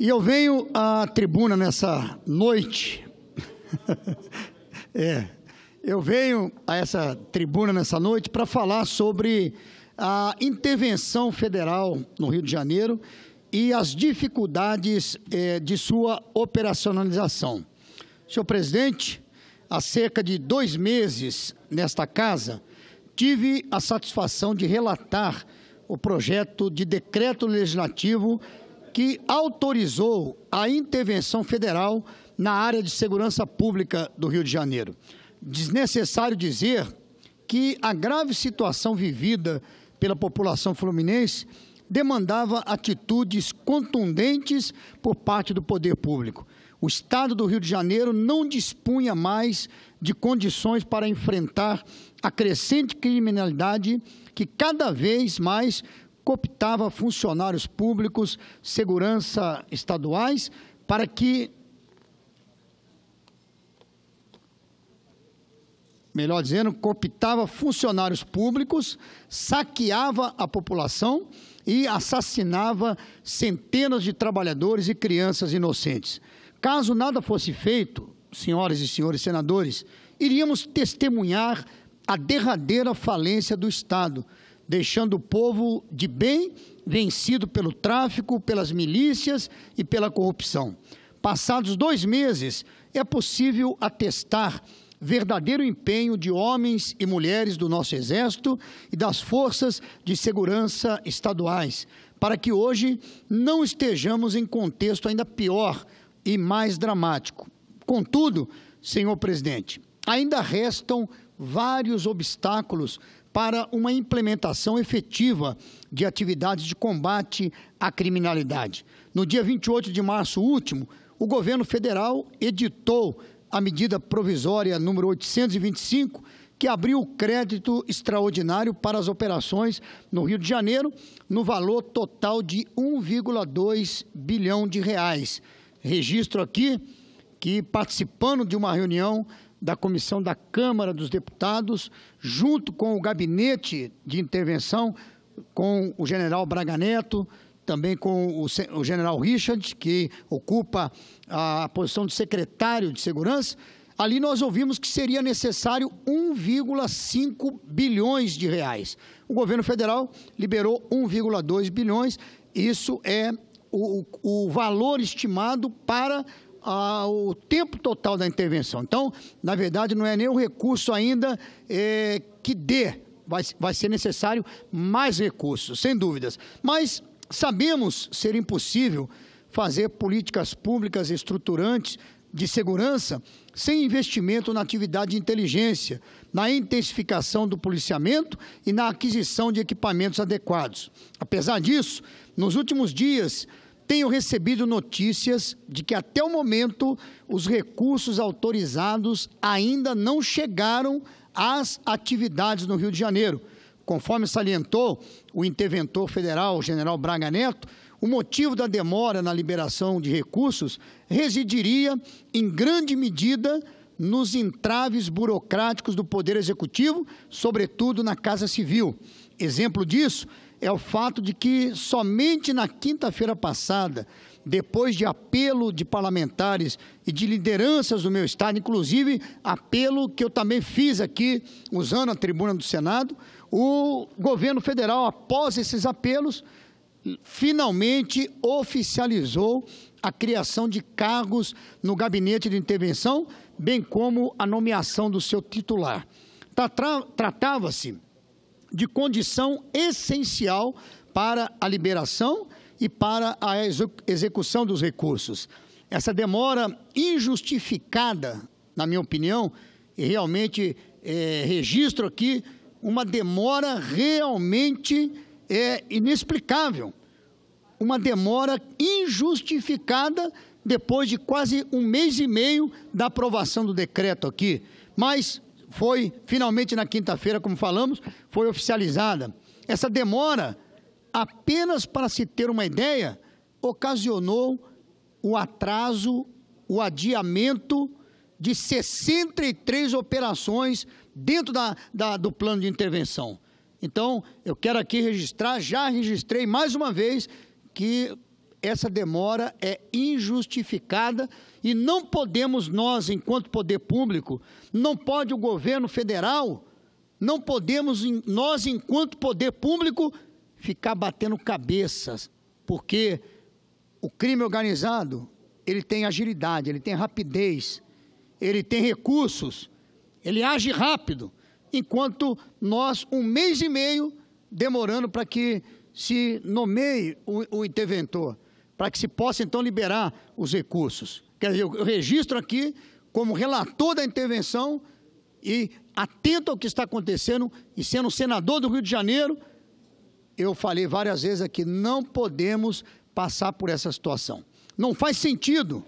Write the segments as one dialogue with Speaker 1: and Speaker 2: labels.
Speaker 1: E eu venho à tribuna nessa noite, eu venho a essa tribuna nessa noite para falar sobre a intervenção federal no Rio de Janeiro e as dificuldades de sua operacionalização. Senhor presidente, há cerca de 2 meses nesta casa, tive a satisfação de relatar o projeto de decreto legislativo que autorizou a intervenção federal na área de segurança pública do Rio de Janeiro. Desnecessário dizer que a grave situação vivida pela população fluminense demandava atitudes contundentes por parte do poder público. O Estado do Rio de Janeiro não dispunha mais de condições para enfrentar a crescente criminalidade que cada vez mais cooptava funcionários públicos, segurança estaduais, para que, melhor dizendo, cooptava funcionários públicos, saqueava a população e assassinava centenas de trabalhadores e crianças inocentes. Caso nada fosse feito, senhoras e senhores senadores, iríamos testemunhar a derradeira falência do Estado, deixando o povo de bem vencido pelo tráfico, pelas milícias e pela corrupção. Passados 2 meses, é possível atestar verdadeiro empenho de homens e mulheres do nosso Exército e das forças de segurança estaduais, para que hoje não estejamos em contexto ainda pior e mais dramático. Contudo, senhor presidente, ainda restam vários obstáculos para uma implementação efetiva de atividades de combate à criminalidade. No dia 28 de março último, o governo federal editou a medida provisória número 825, que abriu crédito extraordinário para as operações no Rio de Janeiro, no valor total de 1,2 bilhão de reais. Registro aqui que, participando de uma reunião da Comissão da Câmara dos Deputados, junto com o Gabinete de Intervenção, com o general Braga Neto, também com o general Richard, que ocupa a posição de secretário de Segurança, ali nós ouvimos que seria necessário 1,5 bilhões de reais. O governo federal liberou 1,2 bilhões, isso é o valor estimado para o tempo total da intervenção. Então, na verdade, não é nem o recurso ainda que vai ser necessário mais recursos, sem dúvidas. Mas sabemos ser impossível fazer políticas públicas estruturantes de segurança sem investimento na atividade de inteligência, na intensificação do policiamento e na aquisição de equipamentos adequados. Apesar disso, nos últimos dias, tenho recebido notícias de que, até o momento, os recursos autorizados ainda não chegaram às atividades no Rio de Janeiro. Conforme salientou o interventor federal, o general Braga Neto, o motivo da demora na liberação de recursos residiria, em grande medida, nos entraves burocráticos do Poder Executivo, sobretudo na Casa Civil. Exemplo disso é o fato de que somente na quinta-feira passada, depois de apelo de parlamentares e de lideranças do meu estado, inclusive apelo que eu também fiz aqui, usando a tribuna do Senado, o governo federal, após esses apelos, finalmente oficializou a criação de cargos no gabinete de intervenção, bem como a nomeação do seu titular. Tratava-se de condição essencial para a liberação e para a execução dos recursos. Essa demora injustificada, na minha opinião, e realmente registro aqui uma demora realmente inexplicável, uma demora injustificada depois de quase 1 mês e meio da aprovação do decreto aqui, mas foi finalmente na quinta-feira, como falamos, foi oficializada. Essa demora, apenas para se ter uma ideia, ocasionou o atraso, o adiamento de 63 operações dentro do plano de intervenção. Então, eu quero aqui registrar, já registrei mais uma vez, que essa demora é injustificada e não podemos nós, enquanto poder público, não pode o governo federal, não podemos nós, enquanto poder público, ficar batendo cabeças, porque o crime organizado, ele tem agilidade, ele tem rapidez, ele tem recursos, ele age rápido, enquanto nós, 1 mês e meio, demorando para que se nomeie o interventor, para que se possa, então, liberar os recursos. Quer dizer, eu registro aqui, como relator da intervenção e atento ao que está acontecendo, e sendo senador do Rio de Janeiro, eu falei várias vezes aqui, não podemos passar por essa situação. Não faz sentido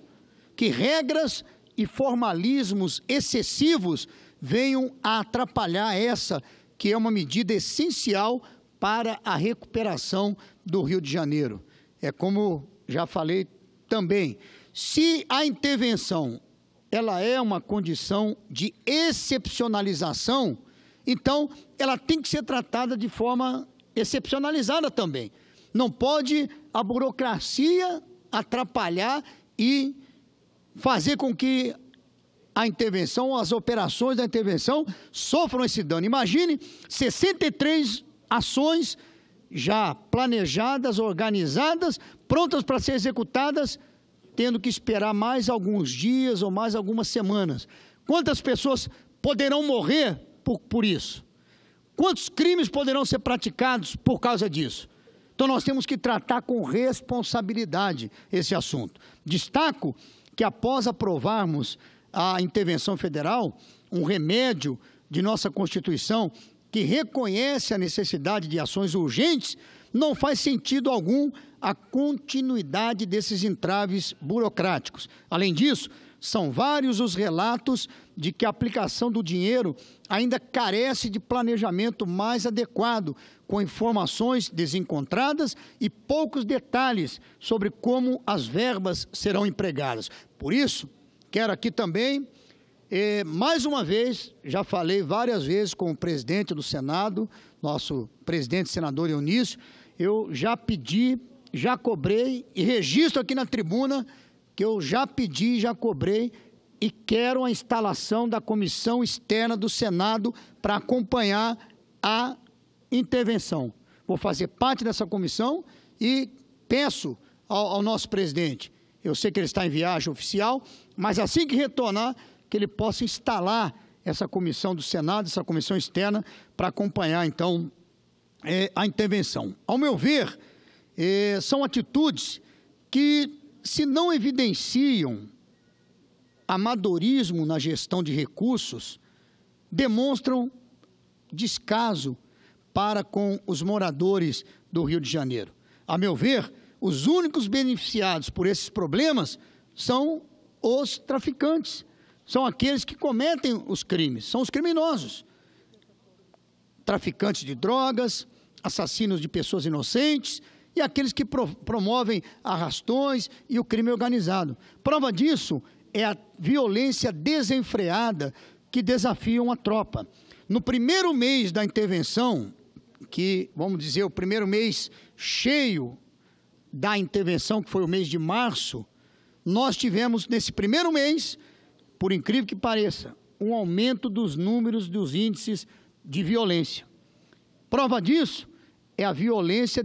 Speaker 1: que regras e formalismos excessivos venham a atrapalhar essa, que é uma medida essencial para a recuperação do Rio de Janeiro. É como já falei também, se a intervenção ela é uma condição de excepcionalização, então ela tem que ser tratada de forma excepcionalizada também. Não pode a burocracia atrapalhar e fazer com que a intervenção, as operações da intervenção sofram esse dano. Imagine 63 ações já planejadas, organizadas, prontas para ser executadas, tendo que esperar mais alguns dias ou mais algumas semanas. Quantas pessoas poderão morrer por isso? Quantos crimes poderão ser praticados por causa disso? Então, nós temos que tratar com responsabilidade esse assunto. Destaco que, após aprovarmos a intervenção federal, um remédio de nossa Constituição que reconhece a necessidade de ações urgentes, não faz sentido algum a continuidade desses entraves burocráticos. Além disso, são vários os relatos de que a aplicação do dinheiro ainda carece de planejamento mais adequado, com informações desencontradas e poucos detalhes sobre como as verbas serão empregadas. Por isso, quero aqui também, mais uma vez, já falei várias vezes com o presidente do Senado, nosso presidente senador Eunício, eu já pedi, já cobrei e registro aqui na tribuna que eu já pedi, já cobrei e quero a instalação da comissão externa do Senado para acompanhar a intervenção. Vou fazer parte dessa comissão e peço ao nosso presidente, eu sei que ele está em viagem oficial, mas assim que retornar, que ele possa instalar essa comissão do Senado, essa comissão externa, para acompanhar, então, a intervenção. Ao meu ver, são atitudes que, se não evidenciam amadorismo na gestão de recursos, demonstram descaso para com os moradores do Rio de Janeiro. A meu ver, os únicos beneficiados por esses problemas são os traficantes, são aqueles que cometem os crimes, são os criminosos. Traficantes de drogas, assassinos de pessoas inocentes e aqueles que promovem arrastões e o crime organizado. Prova disso é a violência desenfreada que desafiam a tropa. No primeiro mês da intervenção, que, vamos dizer, o primeiro mês cheio da intervenção, que foi o mês de março, nós tivemos, nesse primeiro mês, por incrível que pareça, um aumento dos números dos índices de violência. Prova disso é a violência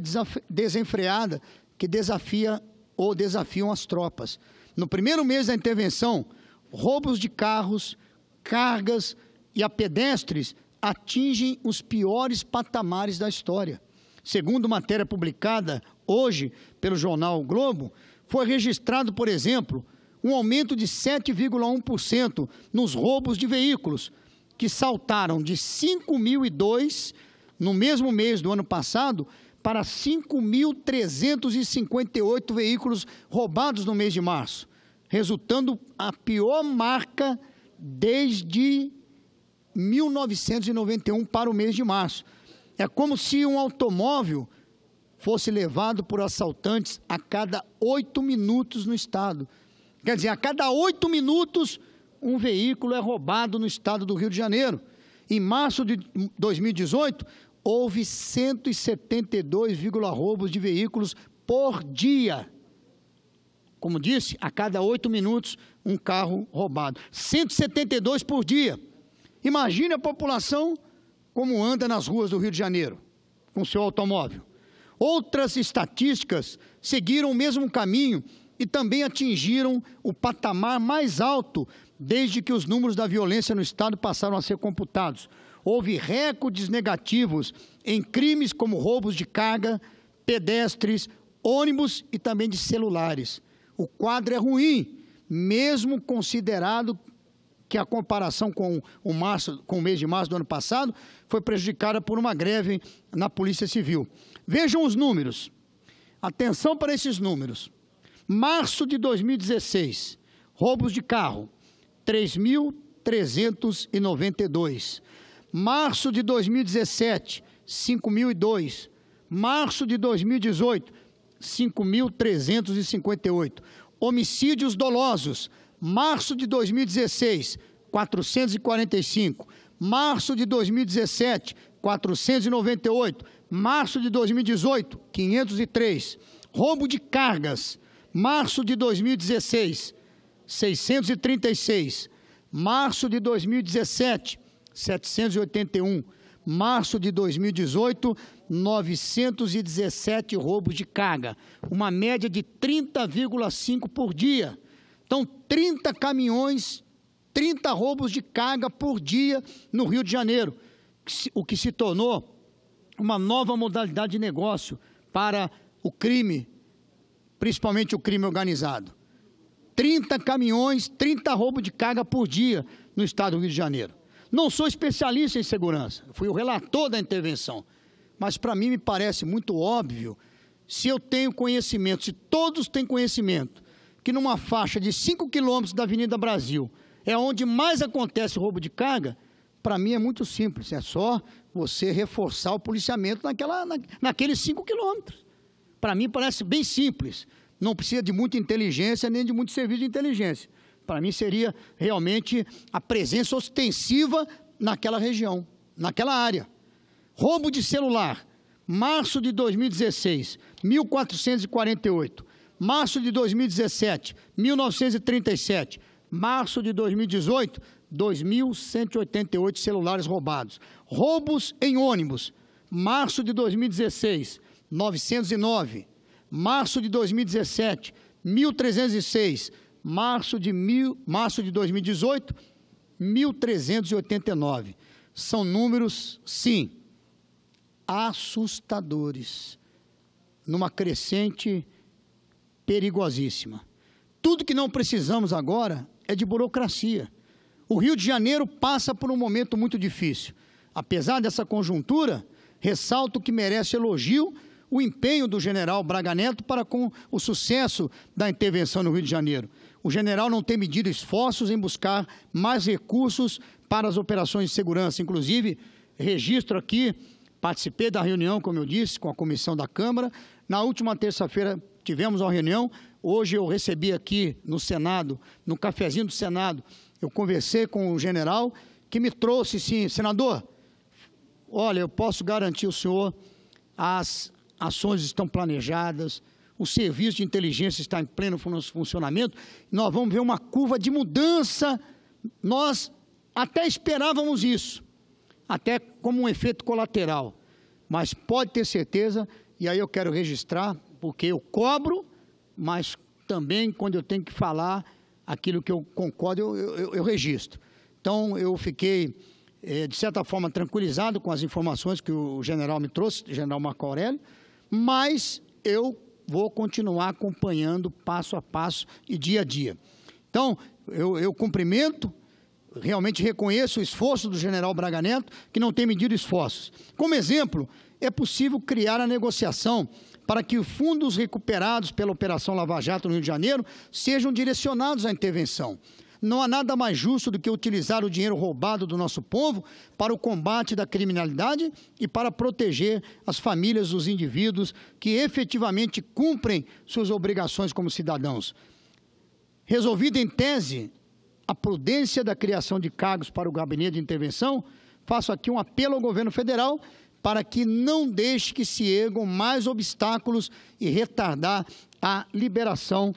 Speaker 1: desenfreada que desafiam as tropas. No primeiro mês da intervenção, roubos de carros, cargas e a pedestres atingem os piores patamares da história. Segundo matéria publicada hoje pelo jornal O Globo, foi registrado, por exemplo, um aumento de 7,1% nos roubos de veículos, que saltaram de 5.002 no mesmo mês do ano passado para 5.358 veículos roubados no mês de março, resultando a pior marca desde 1991 para o mês de março. É como se um automóvel fosse levado por assaltantes a cada 8 minutos no estado. Quer dizer, a cada 8 minutos, um veículo é roubado no estado do Rio de Janeiro. Em março de 2018, houve 172 roubos de veículos por dia. Como disse, a cada 8 minutos, um carro roubado. 172 por dia. Imagine a população como anda nas ruas do Rio de Janeiro, com seu automóvel. Outras estatísticas seguiram o mesmo caminho e também atingiram o patamar mais alto desde que os números da violência no Estado passaram a ser computados. Houve recordes negativos em crimes como roubos de carga, pedestres, ônibus e também de celulares. O quadro é ruim, mesmo considerado que a comparação com o mês de março do ano passado foi prejudicada por uma greve na Polícia Civil. Vejam os números. Atenção para esses números. Março de 2016, roubos de carro, 3.392. Março de 2017, 5.002. Março de 2018, 5.358. Homicídios dolosos, março de 2016, 445. Março de 2017, 498. Março de 2018, 503. Roubo de cargas, março de 2016, 636. Março de 2017, 781. Março de 2018, 917 roubos de carga, uma média de 30,5 por dia. Então, 30 caminhões, 30 roubos de carga por dia no Rio de Janeiro, o que se tornou uma nova modalidade de negócio para o crime, principalmente o crime organizado. 30 caminhões, 30 roubos de carga por dia no estado do Rio de Janeiro. Não sou especialista em segurança, fui o relator da intervenção, mas para mim me parece muito óbvio, se eu tenho conhecimento, se todos têm conhecimento, que numa faixa de 5 quilômetros da Avenida Brasil é onde mais acontece roubo de carga, para mim é muito simples, é só você reforçar o policiamento naqueles 5 quilômetros. Para mim parece bem simples, não precisa de muita inteligência nem de muito serviço de inteligência. Para mim seria realmente a presença ostensiva naquela região, naquela área. Roubo de celular, março de 2016, 1.448. Março de 2017, 1.937. Março de 2018, 2.188 celulares roubados. Roubos em ônibus, março de 2016, 909. Março de 2017, 1.306. Março de 2018, 1.389. São números, sim, assustadores, numa crescente perigosíssima. Tudo que não precisamos agora é de burocracia. O Rio de Janeiro passa por um momento muito difícil. Apesar dessa conjuntura, ressalto que merece elogio o empenho do general Braga Neto para com o sucesso da intervenção no Rio de Janeiro. O general não tem medido esforços em buscar mais recursos para as operações de segurança. Inclusive, registro aqui, participei da reunião, como eu disse, com a comissão da Câmara. Na última terça-feira tivemos uma reunião. Hoje eu recebi aqui no Senado, no cafezinho do Senado, eu conversei com o general, que me trouxe, sim, senador, olha, eu posso garantir ao senhor, as ações estão planejadas, o serviço de inteligência está em pleno funcionamento, nós vamos ver uma curva de mudança, nós até esperávamos isso, até como um efeito colateral, mas pode ter certeza, e aí eu quero registrar, porque eu cobro, mas também quando eu tenho que falar aquilo que eu concordo, eu registro. Então, eu fiquei, de certa forma, tranquilizado com as informações que o general me trouxe, o general Marco Aurélio, mas eu vou continuar acompanhando passo a passo e dia a dia. Então, eu cumprimento, realmente reconheço o esforço do general Braga Neto, que não tem medido esforços. Como exemplo, é possível criar a negociação para que os fundos recuperados pela Operação Lava Jato no Rio de Janeiro sejam direcionados à intervenção. Não há nada mais justo do que utilizar o dinheiro roubado do nosso povo para o combate da criminalidade e para proteger as famílias dos indivíduos que efetivamente cumprem suas obrigações como cidadãos. Resolvida em tese a prudência da criação de cargos para o gabinete de intervenção, faço aqui um apelo ao governo federal para que não deixe que se ergam mais obstáculos e retardar a liberação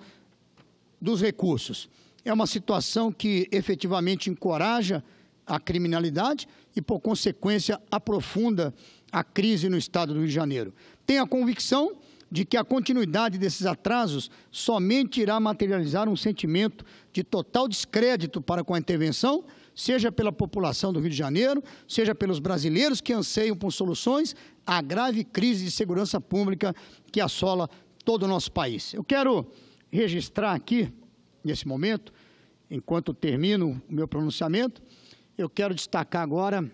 Speaker 1: dos recursos. É uma situação que efetivamente encoraja a criminalidade e, por consequência, aprofunda a crise no estado do Rio de Janeiro. Tenho a convicção de que a continuidade desses atrasos somente irá materializar um sentimento de total descrédito para com a intervenção, seja pela população do Rio de Janeiro, seja pelos brasileiros que anseiam por soluções à grave crise de segurança pública que assola todo o nosso país. Eu quero registrar aqui, nesse momento, enquanto termino o meu pronunciamento, eu quero destacar agora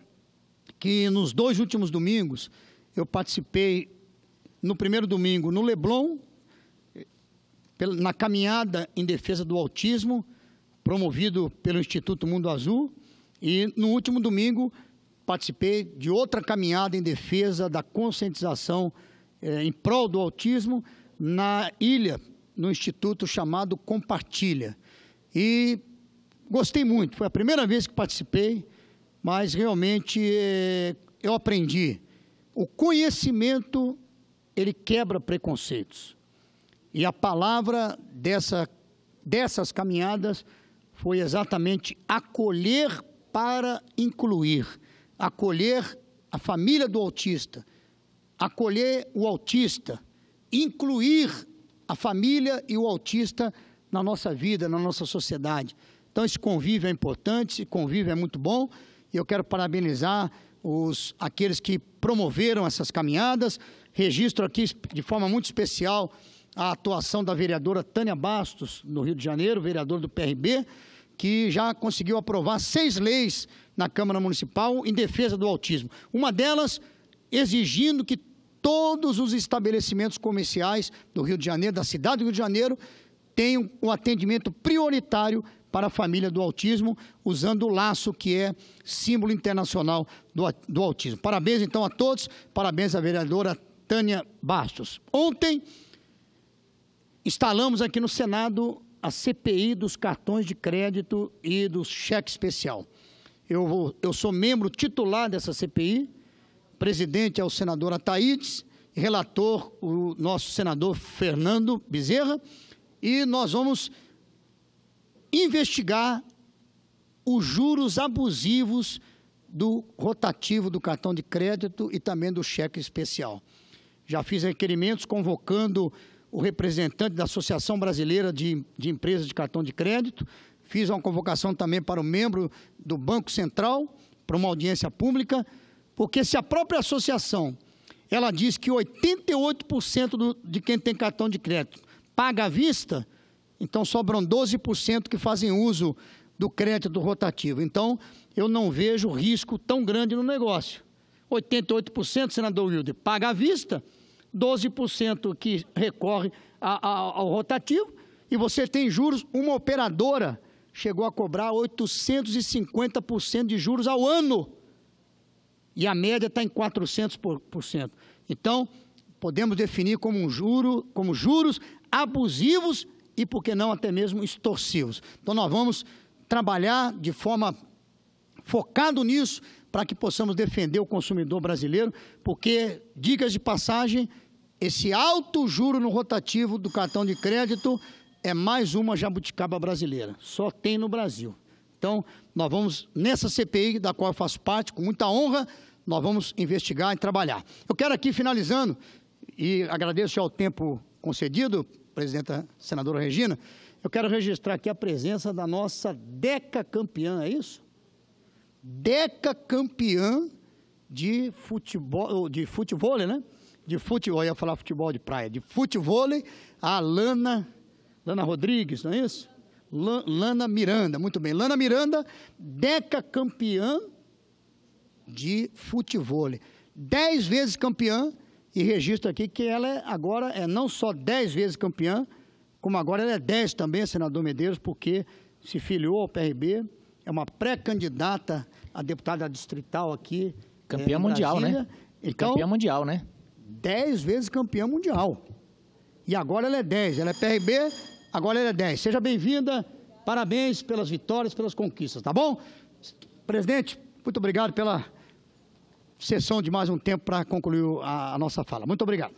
Speaker 1: que nos 2 últimos domingos eu participei, no primeiro domingo no Leblon, na caminhada em defesa do autismo, promovido pelo Instituto Mundo Azul, e no último domingo participei de outra caminhada em defesa da conscientização em prol do autismo na ilha, no instituto chamado Compartilha. E gostei muito, foi a primeira vez que participei, mas realmente eu aprendi. O conhecimento, ele quebra preconceitos. E a palavra dessas caminhadas foi exatamente acolher para incluir. Acolher a família do autista, acolher o autista, incluir a família e o autista na nossa vida, na nossa sociedade. Então, esse convívio é importante, esse convívio é muito bom, e eu quero parabenizar aqueles que promoveram essas caminhadas. Registro aqui, de forma muito especial, a atuação da vereadora Tânia Bastos, no Rio de Janeiro, vereadora do PRB, que já conseguiu aprovar 6 leis na Câmara Municipal em defesa do autismo. Uma delas exigindo que todos os estabelecimentos comerciais do Rio de Janeiro, da cidade do Rio de Janeiro, tenham um atendimento prioritário para a família do autismo, usando o laço que é símbolo internacional do autismo. Parabéns, então, a todos, parabéns à vereadora Tânia Bastos. Ontem, instalamos aqui no Senado a CPI dos cartões de crédito e do cheque especial. Eu sou membro titular dessa CPI, presidente é o senador Ataídes, relator o nosso senador Fernando Bezerra, e nós vamos investigar os juros abusivos do rotativo do cartão de crédito e também do cheque especial. Já fiz requerimentos convocando o representante da Associação Brasileira de Empresas de Cartão de Crédito, fiz uma convocação também para o membro do Banco Central, para uma audiência pública, porque se a própria associação, ela diz que 88% de quem tem cartão de crédito paga à vista, então sobram 12% que fazem uso do crédito rotativo. Então, eu não vejo risco tão grande no negócio. 88%, senador Wilder, paga à vista, 12% que recorre ao rotativo, e você tem juros, uma operadora chegou a cobrar 850% de juros ao ano, e a média está em 400%. Então, podemos definir como juros abusivos e, por que não, até mesmo extorsivos. Então, nós vamos trabalhar de forma focada nisso, para que possamos defender o consumidor brasileiro, porque, dicas de passagem, esse alto juro no rotativo do cartão de crédito é mais uma jabuticaba brasileira, só tem no Brasil. Então, nós vamos, nessa CPI, da qual eu faço parte, com muita honra, nós vamos investigar e trabalhar. Eu quero aqui, finalizando, e agradeço já o tempo concedido, presidenta senadora Regina, eu quero registrar aqui a presença da nossa decacampeã, é isso? Decacampeã de futebol, né? De futebol, eu ia falar futebol de praia, de futevôlei, a Lana Rodrigues, não é isso? Lana Miranda, muito bem. Lana Miranda, decacampeã de futevôlei. 10 vezes campeã, e registro aqui que ela agora é não só 10 vezes campeã, como agora ela é 10 também, senador Medeiros, porque se filiou ao PRB, é uma pré-candidata a deputada distrital aqui.
Speaker 2: Campeã mundial, né?
Speaker 1: Então,
Speaker 2: campeã mundial, né?
Speaker 1: 10 vezes campeã mundial. E agora ela é 10, ela é PRB, agora ela é 10. Seja bem-vinda, parabéns pelas vitórias, pelas conquistas, tá bom? Presidente, muito obrigado pela sessão de mais um tempo para concluir a nossa fala. Muito obrigado.